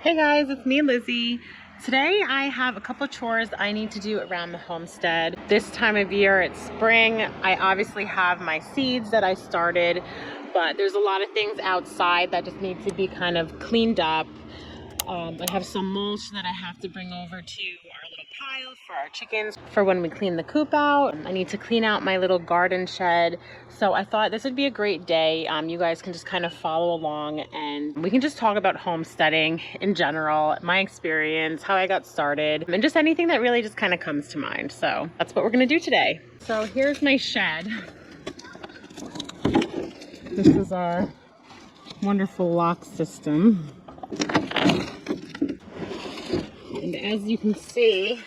Hey guys, it's me, Lizzie. Today I have a couple chores I need to do around the homestead. This time of year, it's spring. I obviously have my seeds that I started, but there's a lot of things outside that just need to be kind of cleaned up. I have some mulch that I have to bring over to our little pile for our chickens for when we clean the coop out. I need to clean out my little garden shed. So I thought this would be a great day. You guys can just kind of follow along and we can just talk about homesteading in general, my experience, how I got started, and just anything that really just kind of comes to mind. So that's what we're gonna do today. So here's my shed. This is our wonderful lock system. And as you can see,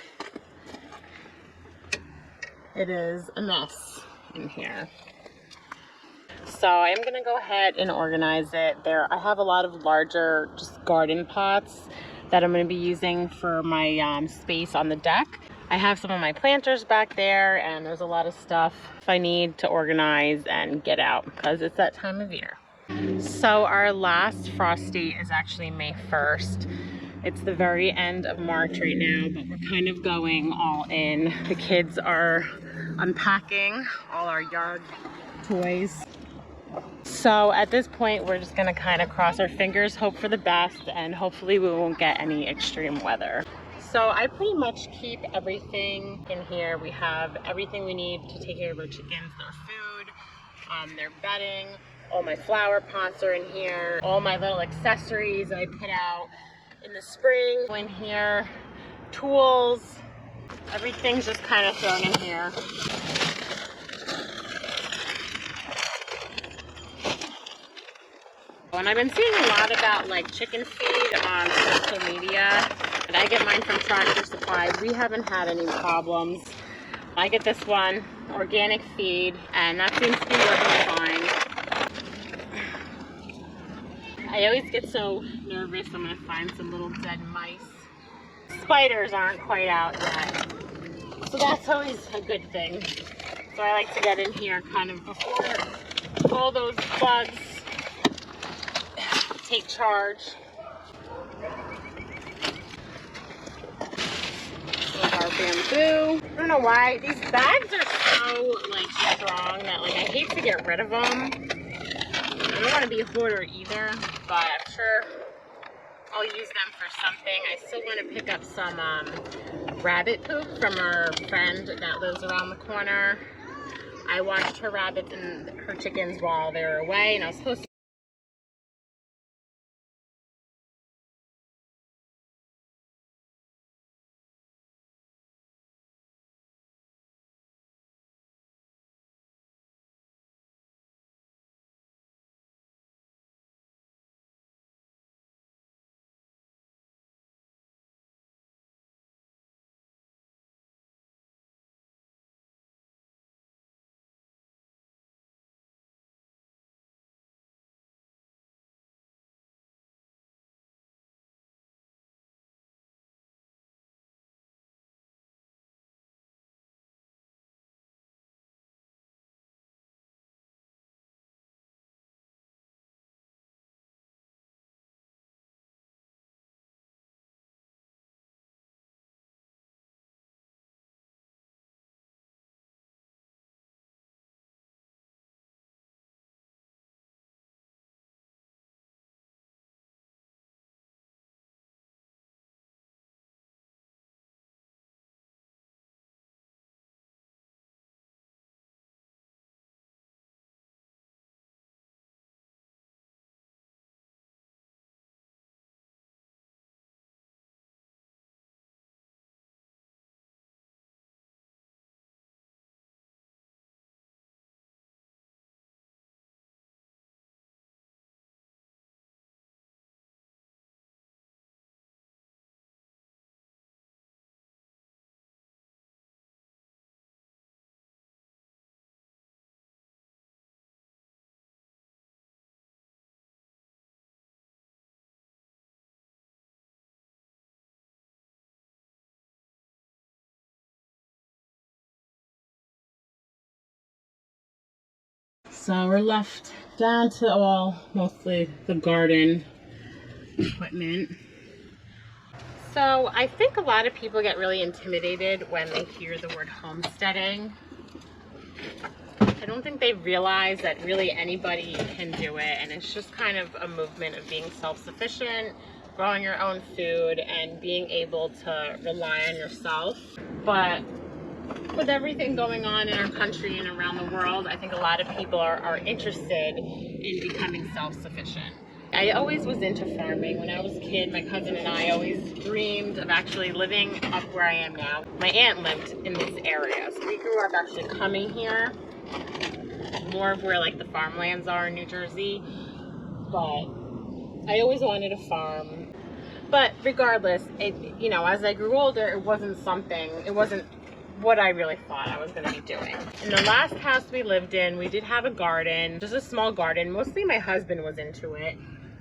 it is a mess in here. So I am gonna go ahead and organize it. I have a lot of larger just garden pots that I'm gonna be using for my space on the deck. I have some of my planters back there, and there's a lot of stuff I need to organize and get out because it's that time of year. So our last frost date is actually May 1st. It's the very end of March right now, but we're kind of going all in. The kids are unpacking all our yard toys. So at this point, we're just gonna kind of cross our fingers, hope for the best, and hopefully we won't get any extreme weather. So I pretty much keep everything in here. We have everything we need to take care of our chickens, their food, their bedding. All my flower pots are in here. All my little accessories I put out in the spring in here. Tools, everything's just kind of thrown in here. And I've been seeing a lot about like chicken feed on social media. And I get mine from Tractor Supply. We haven't had any problems. I get this one, organic feed, and that seems to be working fine. I always get so nervous I'm gonna find some little dead mice. Spiders aren't quite out yet, so that's always a good thing. So I like to get in here kind of before all those bugs take charge. With our bamboo. I don't know why these bags are so like strong that like I hate to get rid of them. I don't want to be a hoarder either, but I'm sure I'll use them for something. I still want to pick up some rabbit poop from our friend that lives around the corner. I watched her rabbits and her chickens while they were away, and I was supposed to. So we're left down to mostly the garden equipment. So I think a lot of people get really intimidated when they hear the word homesteading. I don't think they realize that really anybody can do it, and it's just kind of a movement of being self-sufficient, growing your own food, and being able to rely on yourself. But with everything going on in our country and around the world, I think a lot of people are interested in becoming self-sufficient. I always was into farming. When I was a kid, my cousin and I always dreamed of actually living up where I am now. My aunt lived in this area, so we grew up actually coming here, more of where like the farmlands are in New Jersey. But I always wanted a farm. But regardless, as I grew older, it wasn't what I really thought I was going to be doing. In the last house we lived in, we did have a garden, just a small garden. Mostly my husband was into it.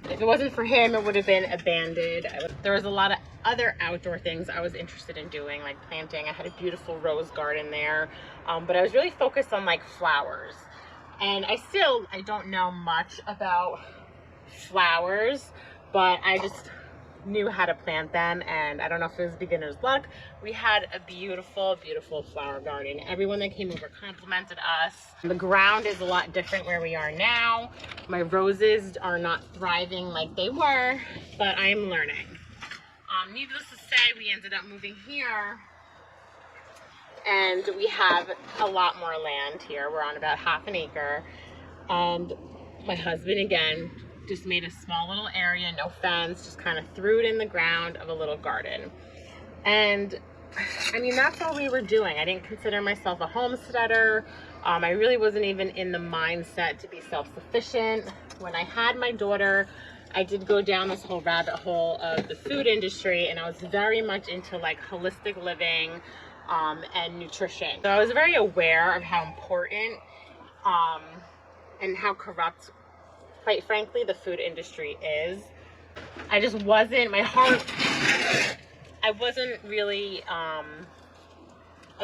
If it wasn't for him, it would have been abandoned. There was a lot of other outdoor things I was interested in doing, like planting. I had a beautiful rose garden there, but I was really focused on like flowers. And I don't know much about flowers, but I just knew how to plant them, and I don't know if it was beginner's luck. We had a beautiful, beautiful flower garden. Everyone that came over complimented us. The ground is a lot different where we are now. My roses are not thriving like they were, but I am learning. Needless to say, we ended up moving here, and we have a lot more land here. We're on about half an acre, and my husband, again, just made a small little area, no fence, just kind of threw it in the ground of a little garden. And I mean, that's all we were doing. I didn't consider myself a homesteader. I really wasn't even in the mindset to be self-sufficient. When I had my daughter, I did go down this whole rabbit hole of the food industry, and I was very much into like holistic living and nutrition. So I was very aware of how important and how corrupt, quite frankly, the food industry is. I just wasn't, I wasn't really, I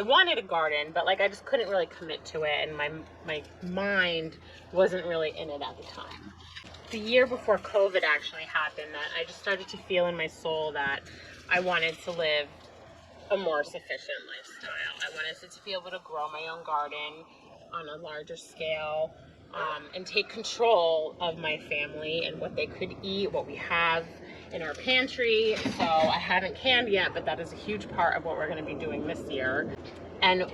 wanted a garden, but like I just couldn't really commit to it, and my mind wasn't really in it at the time. The year before COVID actually happened, that I just started to feel in my soul that I wanted to live a more sufficient lifestyle. I wanted to be able to grow my own garden on a larger scale. And take control of my family and what they could eat, what we have in our pantry. So I haven't canned yet, but that is a huge part of what we're going to be doing this year. And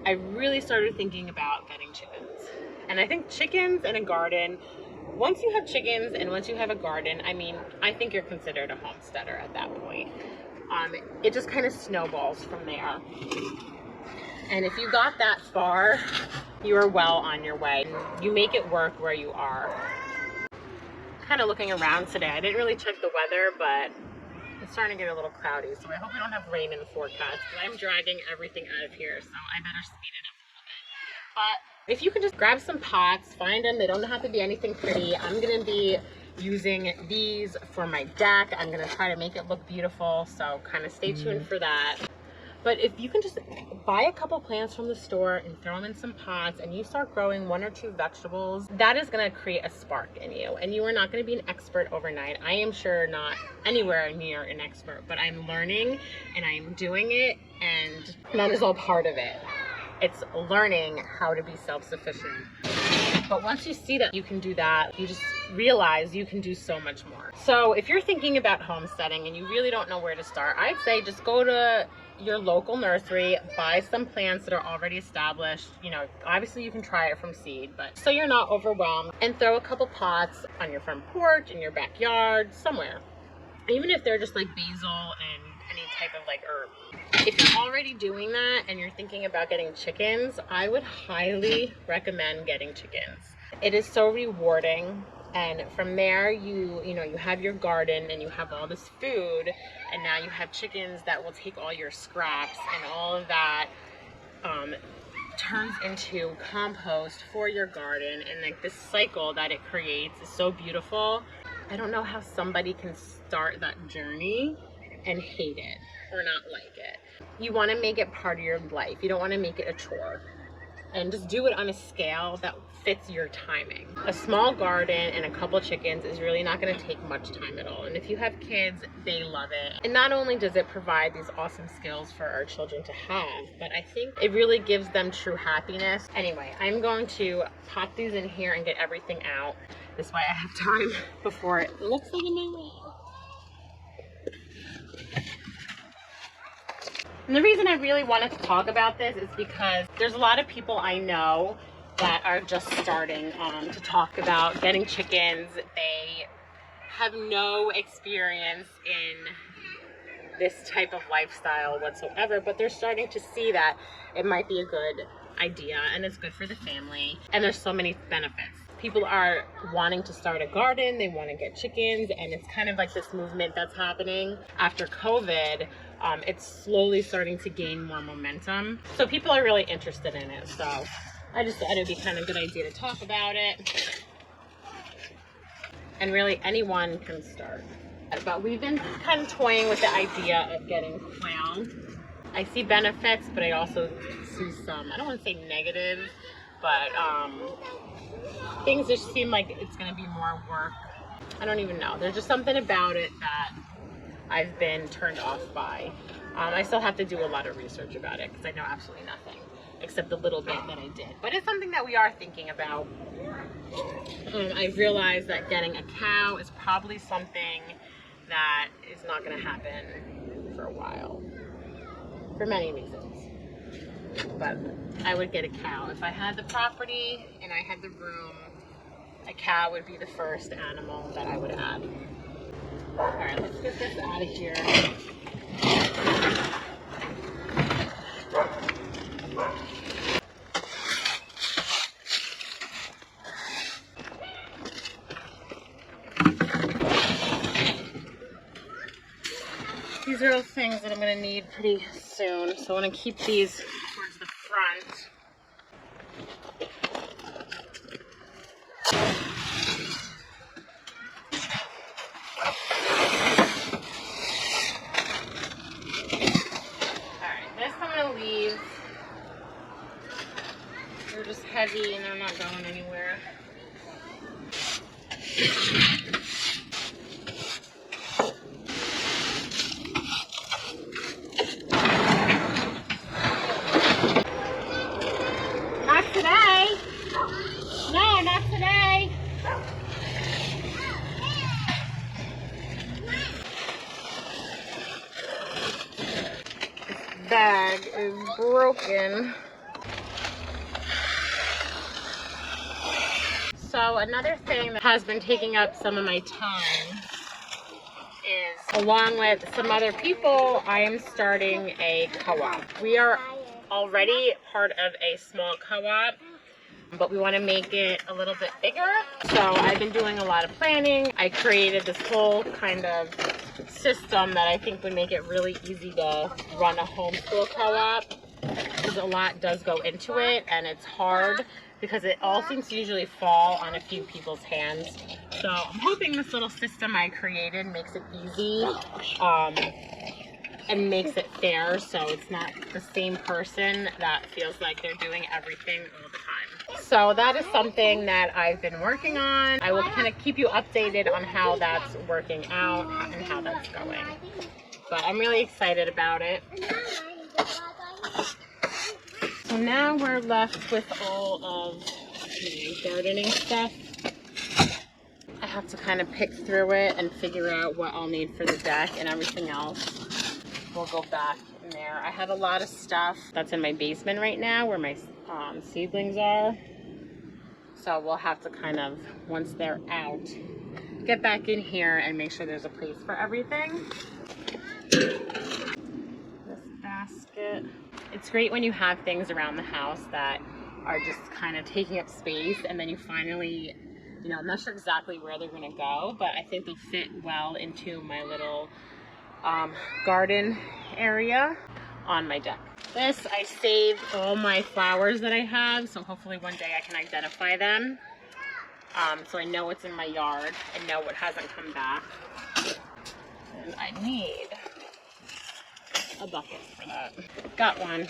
I really started thinking about getting chickens. And I think chickens and a garden, once you have chickens and once you have a garden, I mean, I think you're considered a homesteader at that point. It just kind of snowballs from there. And if you got that far, you are well on your way. You make it work where you are. Kind of looking around today, I didn't really check the weather, but it's starting to get a little cloudy, so I hope we don't have rain in the forecast, because I'm dragging everything out of here, so I better speed it up a little bit. But if you can just grab some pots, find them, they don't have to be anything pretty. I'm going to be using these for my deck. I'm going to try to make it look beautiful, so kind of stay tuned for that. But if you can just buy a couple plants from the store and throw them in some pots, and you start growing 1 or 2 vegetables, that is going to create a spark in you. And you are not going to be an expert overnight. I am sure not anywhere near an expert, but I'm learning and I'm doing it, and that is all part of it. It's learning how to be self-sufficient. But once you see that you can do that, you just realize you can do so much more. So if you're thinking about homesteading and you really don't know where to start, I'd say just go to your local nursery, buy some plants that are already established. Obviously you can try it from seed, but so you're not overwhelmed, and throw a couple pots on your front porch, in your backyard, somewhere. Even if they're just like basil and any type of like herb. If you're already doing that and you're thinking about getting chickens, I would highly recommend getting chickens. It is so rewarding. And from there, you have your garden and you have all this food, and now you have chickens that will take all your scraps, and all of that turns into compost for your garden. And like this cycle that it creates is so beautiful. I don't know how somebody can start that journey and hate it or not like it. You want to make it part of your life. You don't want to make it a chore. and just do it on a scale that fits your timing. A small garden and a couple chickens is really not going to take much time at all. And if you have kids, they love it. And not only does it provide these awesome skills for our children to have, but I think it really gives them true happiness. Anyway, I'm going to pop these in here and get everything out. This way I have time before it looks like a nightmare. And the reason I really wanted to talk about this is because there's a lot of people I know that are just starting to talk about getting chickens. They have no experience in this type of lifestyle whatsoever, but they're starting to see that it might be a good idea and it's good for the family, and there's so many benefits. People are wanting to start a garden, they want to get chickens, and it's kind of like this movement that's happening after COVID. It's slowly starting to gain more momentum. So people are really interested in it. So I just thought it'd be kind of a good idea to talk about it. And really anyone can start. But we've been kind of toying with the idea of getting quail. I see benefits, but I also see some, I don't want to say negative, but things just seem like it's going to be more work. I don't even know. There's just something about it that I've been turned off by. I still have to do a lot of research about it because I know absolutely nothing except the little bit that I did. But it's something that we are thinking about. I've realized that getting a cow is probably something that is not going to happen for a while, for many reasons. But I would get a cow. If I had the property and I had the room, a cow would be the first animal that I would add. All right, let's get this out of here. These are all things that I'm going to need pretty soon, so I want to keep these towards the front. They're just heavy and they're not going anywhere. Not today. No, not today. This bag is broken. So another thing that has been taking up some of my time is, along with some other people, I am starting a co-op. We are already part of a small co-op, but we want to make it a little bit bigger. So I've been doing a lot of planning. I created this whole kind of system that I think would make it really easy to run a homeschool co-op, because a lot does go into it and it's hard because it all seems to usually fall on a few people's hands. So I'm hoping this little system I created makes it easy and makes it fair, so it's not the same person that feels like they're doing everything all the time. So that is something that I've been working on. I will kind of keep you updated on how that's working out and how that's going. But I'm really excited about it. So now we're left with all of the gardening stuff. I have to kind of pick through it and figure out what I'll need for the deck, and everything else will go back in there. I have a lot of stuff that's in my basement right now where my seedlings are. So we'll have to kind of, once they're out, get back in here and make sure there's a place for everything. This basket. It's great when you have things around the house that are just kind of taking up space, and then you finally, you know, I'm not sure exactly where they're going to go, but I think they'll fit well into my little garden area on my deck. This, I saved all my flowers that I have, so hopefully one day I can identify them. So I know what's in my yard and know what hasn't come back. And I need a bucket for that. Got one.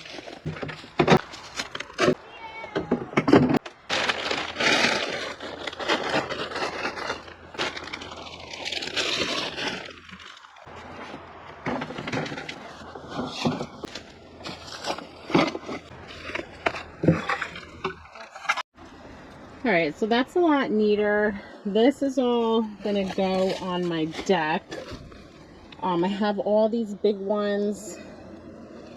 All right, so that's a lot neater. This is all gonna go on my deck. I have all these big ones.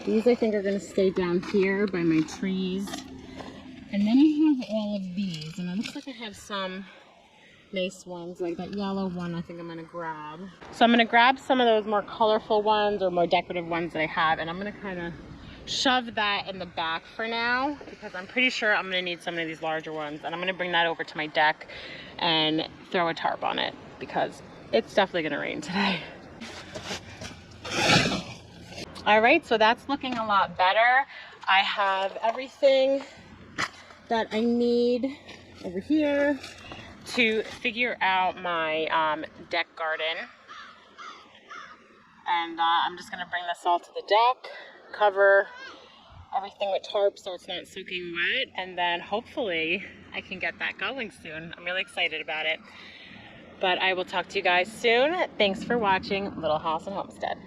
These I think are gonna stay down here by my trees. And then I have all of these, and it looks like I have some nice ones, like that yellow one I think I'm gonna grab. So I'm gonna grab some of those more colorful ones or more decorative ones that I have, and I'm gonna kind of shove that in the back for now because I'm pretty sure I'm gonna need some of these larger ones, and I'm gonna bring that over to my deck and throw a tarp on it because it's definitely gonna rain today. All right, so that's looking a lot better. I have everything that I need over here to figure out my deck garden. And I'm just gonna bring this all to the deck, cover everything with tarp so it's not soaking wet, and then hopefully I can get that going soon. I'm really excited about it. But I will talk to you guys soon. Thanks for watching Little House and Homestead.